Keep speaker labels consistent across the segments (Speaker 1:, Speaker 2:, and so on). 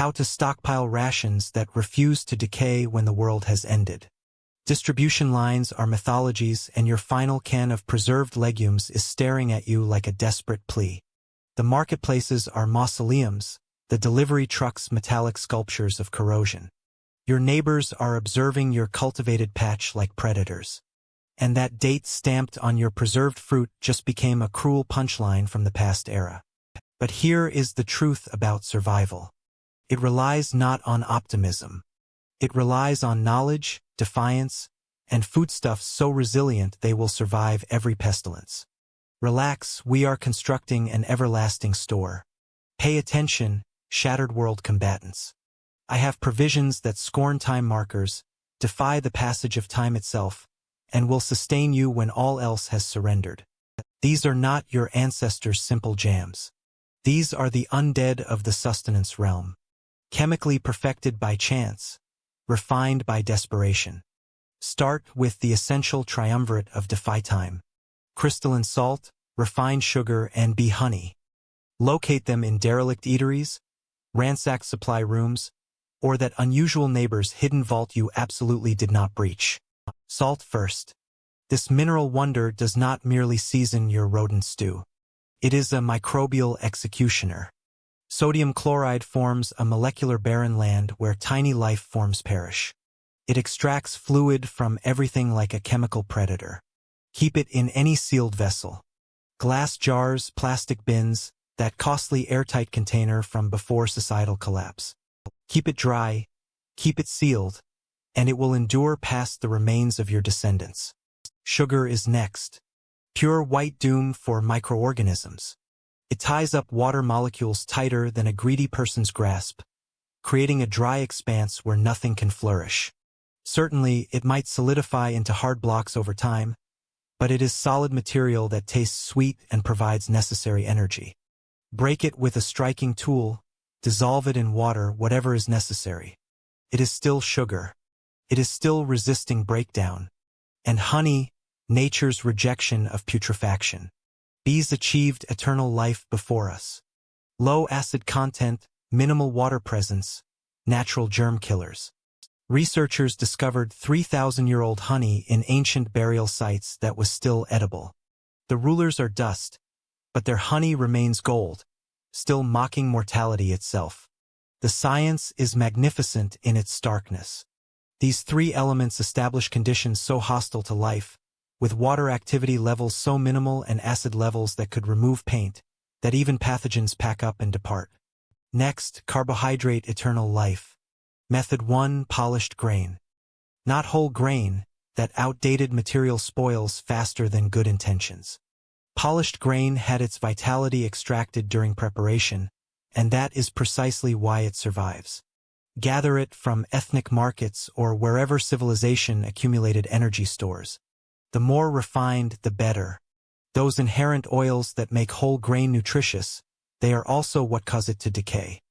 Speaker 1: How to stockpile rations that refuse to decay when the world has ended. Distribution lines are mythologies, and your final can of preserved legumes is staring at you like a desperate plea. The marketplaces are mausoleums, the delivery trucks metallic sculptures of corrosion. Your neighbors are observing your cultivated patch like predators. And that date stamped on your preserved fruit just became a cruel punchline from the past era. But here is the truth about survival. It relies not on optimism. It relies on knowledge, defiance, and foodstuffs so resilient they will survive every pestilence. Relax, we are constructing an everlasting store. Pay attention, shattered world combatants. I have provisions that scorn time markers, defy the passage of time itself, and will sustain you when all else has surrendered. These are not your ancestors' simple jams. These are the undead of the sustenance realm. Chemically perfected by chance, refined by desperation. Start with the essential triumvirate of defy time. Crystalline salt, refined sugar, and bee honey. Locate them in derelict eateries, ransacked supply rooms, or that unusual neighbor's hidden vault you absolutely did not breach. Salt first. This mineral wonder does not merely season your rodent stew. It is a microbial executioner. Sodium chloride forms a molecular barren land where tiny life forms perish. It extracts fluid from everything like a chemical predator. Keep it in any sealed vessel. Glass jars, plastic bins, that costly airtight container from before societal collapse. Keep it dry, keep it sealed, and it will endure past the remains of your descendants. Sugar is next. Pure white doom for microorganisms. It ties up water molecules tighter than a greedy person's grasp, creating a dry expanse where nothing can flourish. Certainly, it might solidify into hard blocks over time, but it is solid material that tastes sweet and provides necessary energy. Break it with a striking tool, dissolve it in water, whatever is necessary. It is still sugar. It is still resisting breakdown. And honey, nature's rejection of putrefaction. Bees achieved eternal life before us. Low acid content, minimal water presence, natural germ killers. Researchers discovered 3,000-year-old honey in ancient burial sites that was still edible. The rulers are dust, but their honey remains gold, still mocking mortality itself. The science is magnificent in its starkness. These three elements establish conditions so hostile to life, with water activity levels so minimal and acid levels that could remove paint, that even pathogens pack up and depart. Next, carbohydrate eternal life. Method 1, polished grain. Not whole grain, that outdated material spoils faster than good intentions. Polished grain had its vitality extracted during preparation, and that is precisely why it survives. Gather it from ethnic markets or wherever civilization accumulated energy stores. The more refined, the better. Those inherent oils that make whole grain nutritious, they are also what cause it to decay.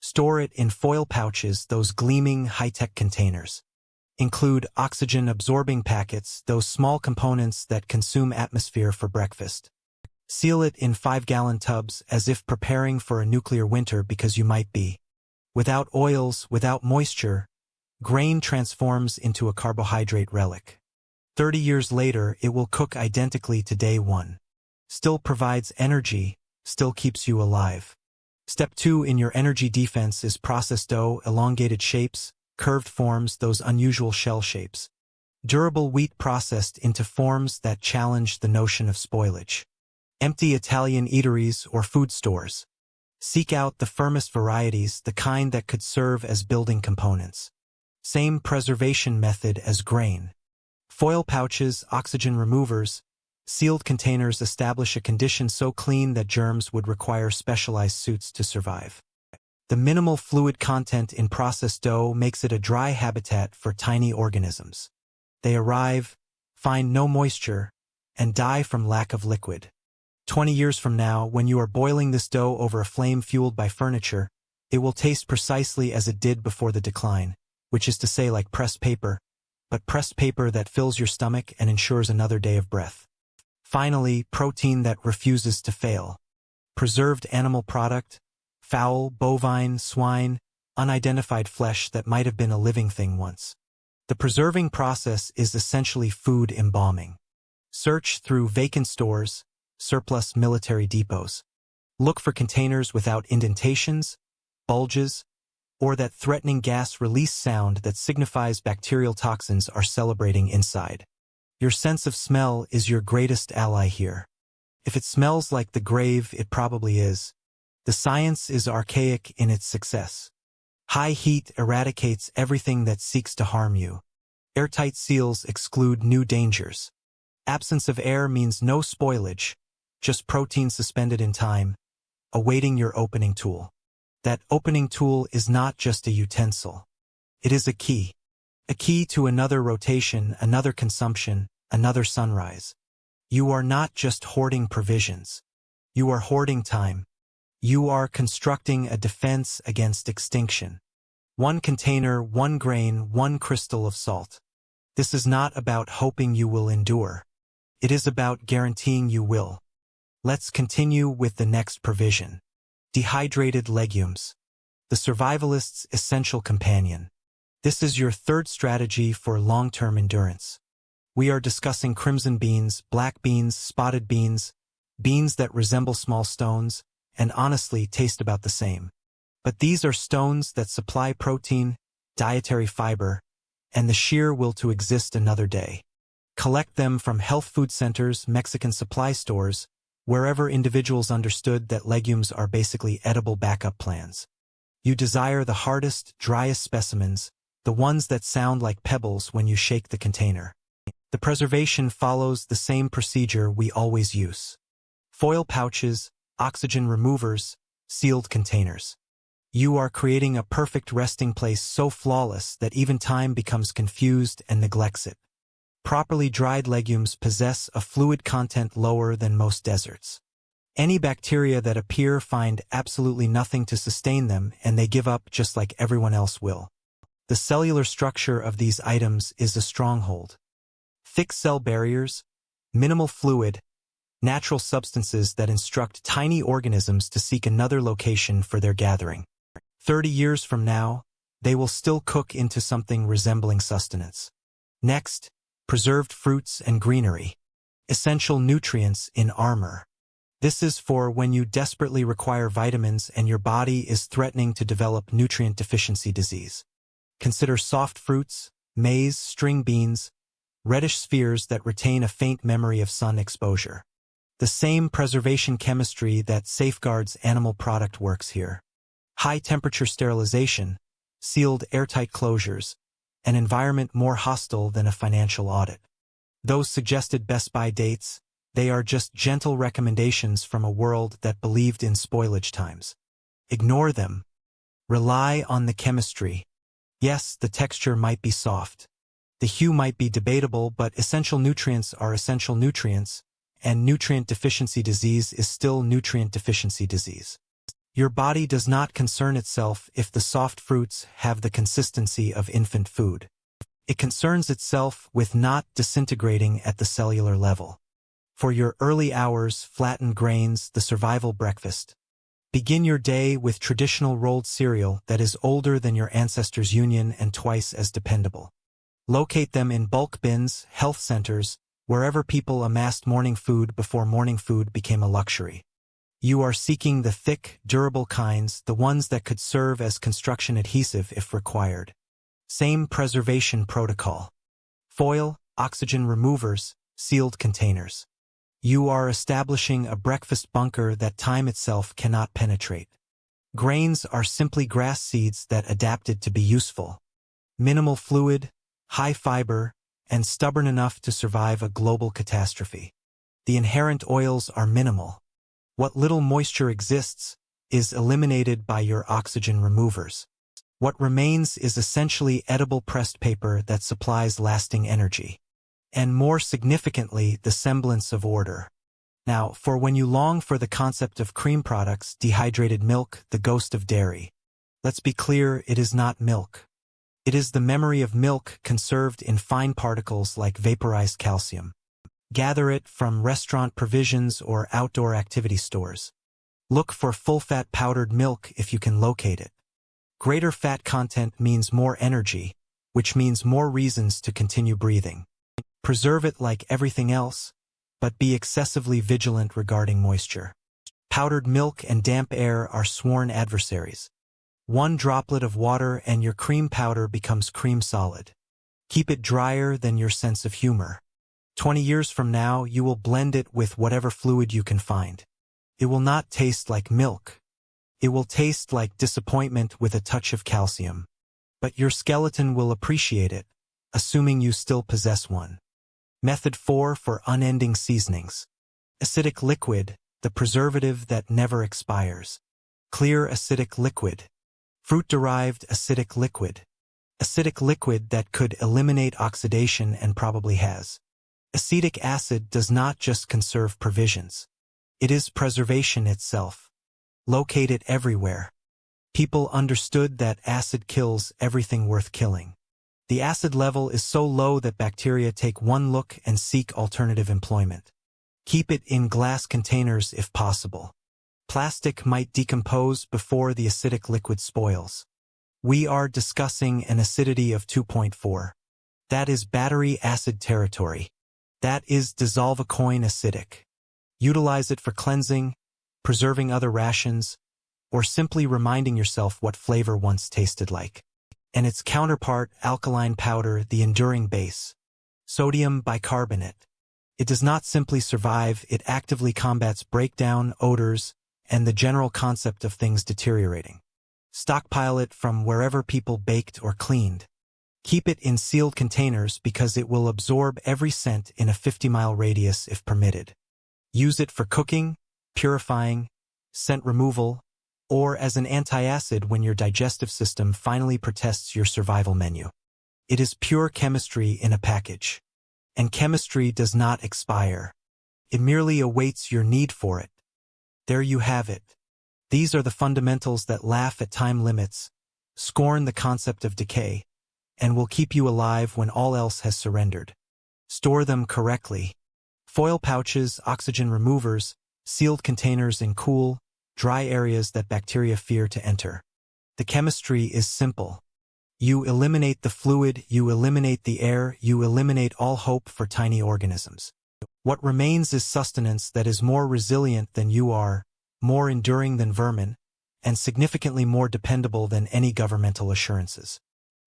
Speaker 1: Store it in foil pouches, those gleaming high-tech containers. Include oxygen-absorbing packets, those small components that consume atmosphere for breakfast. Seal it in 5-gallon tubs as if preparing for a nuclear winter because you might be. Without oils, without moisture, grain transforms into a carbohydrate relic. 30 years later, it will cook identically to day 1. Still provides energy, still keeps you alive. Step 2 in your energy defense is processed dough, elongated shapes, curved forms, those unusual shell shapes. Durable wheat processed into forms that challenge the notion of spoilage. Empty Italian eateries or food stores. Seek out the firmest varieties, the kind that could serve as building components. Same preservation method as grain. Foil pouches, oxygen removers, sealed containers establish a condition so clean that germs would require specialized suits to survive. The minimal fluid content in processed dough makes it a dry habitat for tiny organisms. They arrive, find no moisture, and die from lack of liquid. 20 years from now, when you are boiling this dough over a flame fueled by furniture, it will taste precisely as it did before the decline, which is to say like pressed paper, but pressed paper that fills your stomach and ensures another day of breath. Finally, protein that refuses to fail. Preserved animal product, fowl, bovine, swine, unidentified flesh that might have been a living thing once. The preserving process is essentially food embalming. Search through vacant stores, surplus military depots. Look for containers without indentations, bulges, or that threatening gas release sound that signifies bacterial toxins are celebrating inside. Your sense of smell is your greatest ally here. If it smells like the grave, it probably is. The science is archaic in its success. High heat eradicates everything that seeks to harm you. Airtight seals exclude new dangers. Absence of air means no spoilage, just protein suspended in time, awaiting your opening tool. That opening tool is not just a utensil. It is a key. A key to another rotation, another consumption, another sunrise. You are not just hoarding provisions. You are hoarding time. You are constructing a defense against extinction. One container, one grain, one crystal of salt. This is not about hoping you will endure. It is about guaranteeing you will. Let's continue with the next provision. Dehydrated legumes. The survivalist's essential companion. This is your third strategy for long-term endurance. We are discussing crimson beans, black beans, spotted beans, beans that resemble small stones, and honestly taste about the same. But these are stones that supply protein, dietary fiber, and the sheer will to exist another day. Collect them from health food centers, Mexican supply stores, wherever individuals understood that legumes are basically edible backup plans. You desire the hardest, driest specimens, the ones that sound like pebbles when you shake the container. The preservation follows the same procedure we always use. Foil pouches, oxygen removers, sealed containers. You are creating a perfect resting place so flawless that even time becomes confused and neglects it. Properly dried legumes possess a fluid content lower than most deserts. Any bacteria that appear find absolutely nothing to sustain them, and they give up just like everyone else will. The cellular structure of these items is a stronghold. Thick cell barriers, minimal fluid, natural substances that instruct tiny organisms to seek another location for their gathering. 30 years from now, they will still cook into something resembling sustenance. Next, preserved fruits and greenery. Essential nutrients in armor. This is for when you desperately require vitamins and your body is threatening to develop nutrient deficiency disease. Consider soft fruits, maize, string beans, reddish spheres that retain a faint memory of sun exposure. The same preservation chemistry that safeguards animal product works here. High-temperature sterilization, sealed airtight closures, an environment more hostile than a financial audit. Those suggested best buy dates, they are just gentle recommendations from a world that believed in spoilage times. Ignore them. Rely on the chemistry. Yes, the texture might be soft. The hue might be debatable, but essential nutrients are essential nutrients, and nutrient deficiency disease is still nutrient deficiency disease. Your body does not concern itself if the soft fruits have the consistency of infant food. It concerns itself with not disintegrating at the cellular level. For your early hours, flattened grains, the survival breakfast. Begin your day with traditional rolled cereal that is older than your ancestors' union and twice as dependable. Locate them in bulk bins, health centers, wherever people amassed morning food before morning food became a luxury. You are seeking the thick, durable kinds, the ones that could serve as construction adhesive if required. Same preservation protocol. Foil, oxygen removers, sealed containers. You are establishing a breakfast bunker that time itself cannot penetrate. Grains are simply grass seeds that adapted to be useful. Minimal fluid, high fiber, and stubborn enough to survive a global catastrophe. The inherent oils are minimal. What little moisture exists is eliminated by your oxygen removers. What remains is essentially edible pressed paper that supplies lasting energy. And more significantly, the semblance of order. Now, for when you long for the concept of cream products, dehydrated milk, the ghost of dairy. Let's be clear, it is not milk. It is the memory of milk conserved in fine particles like vaporized calcium. Gather it from restaurant provisions or outdoor activity stores. Look for full-fat powdered milk if you can locate it. Greater fat content means more energy, which means more reasons to continue breathing. Preserve it like everything else, but be excessively vigilant regarding moisture. Powdered milk and damp air are sworn adversaries. One droplet of water and your cream powder becomes cream solid. Keep it drier than your sense of humor. 20 years from now, you will blend it with whatever fluid you can find. It will not taste like milk. It will taste like disappointment with a touch of calcium. But your skeleton will appreciate it, assuming you still possess one. Method 4 for unending seasonings. Acidic liquid, the preservative that never expires. Clear acidic liquid. Fruit-derived acidic liquid. Acidic liquid that could eliminate oxidation and probably has. Acetic acid does not just conserve provisions. It is preservation itself. Locate it everywhere. People understood that acid kills everything worth killing. The acid level is so low that bacteria take one look and seek alternative employment. Keep it in glass containers if possible. Plastic might decompose before the acidic liquid spoils. We are discussing an acidity of 2.4. That is battery acid territory. That is dissolve a coin acidic. Utilize it for cleansing, preserving other rations, or simply reminding yourself what flavor once tasted like. And its counterpart, alkaline powder, the enduring base. Sodium bicarbonate. It does not simply survive, it actively combats breakdown, odors, and the general concept of things deteriorating. Stockpile it from wherever people baked or cleaned. Keep it in sealed containers because it will absorb every scent in a 50-mile radius if permitted. Use it for cooking, purifying, scent removal, or as an antacid when your digestive system finally protests your survival menu. It is pure chemistry in a package. And chemistry does not expire. It merely awaits your need for it. There you have it. These are the fundamentals that laugh at time limits, scorn the concept of decay, and will keep you alive when all else has surrendered. Store them correctly. Foil pouches, oxygen removers, sealed containers in cool, dry areas that bacteria fear to enter. The chemistry is simple. You eliminate the fluid, you eliminate the air, you eliminate all hope for tiny organisms. What remains is sustenance that is more resilient than you are, more enduring than vermin, and significantly more dependable than any governmental assurances.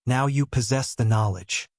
Speaker 1: Now you possess the knowledge.